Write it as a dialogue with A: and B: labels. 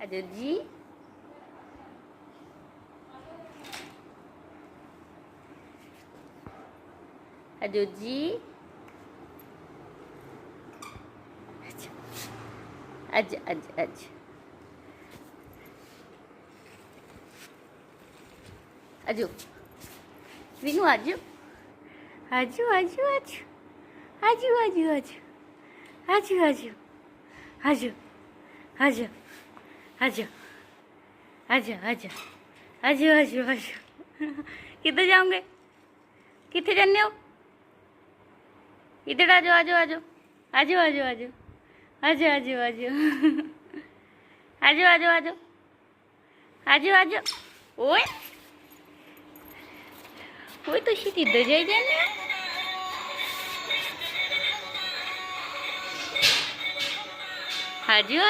A: आजो जी आजो जी आज आज आज आजो विनू आजो आजो आजो आजो आजो आजो आजो आजो आजो आजो आजो आजो आजो आजो आजो आजो किधर जाओगे कितने जाने हो इधर आजो आजो आजो आजो आजो आजो आजो आजो आजो आजो आजो आजो आजो आजो ओए ओए तो शीत इधर जाई जाने आजो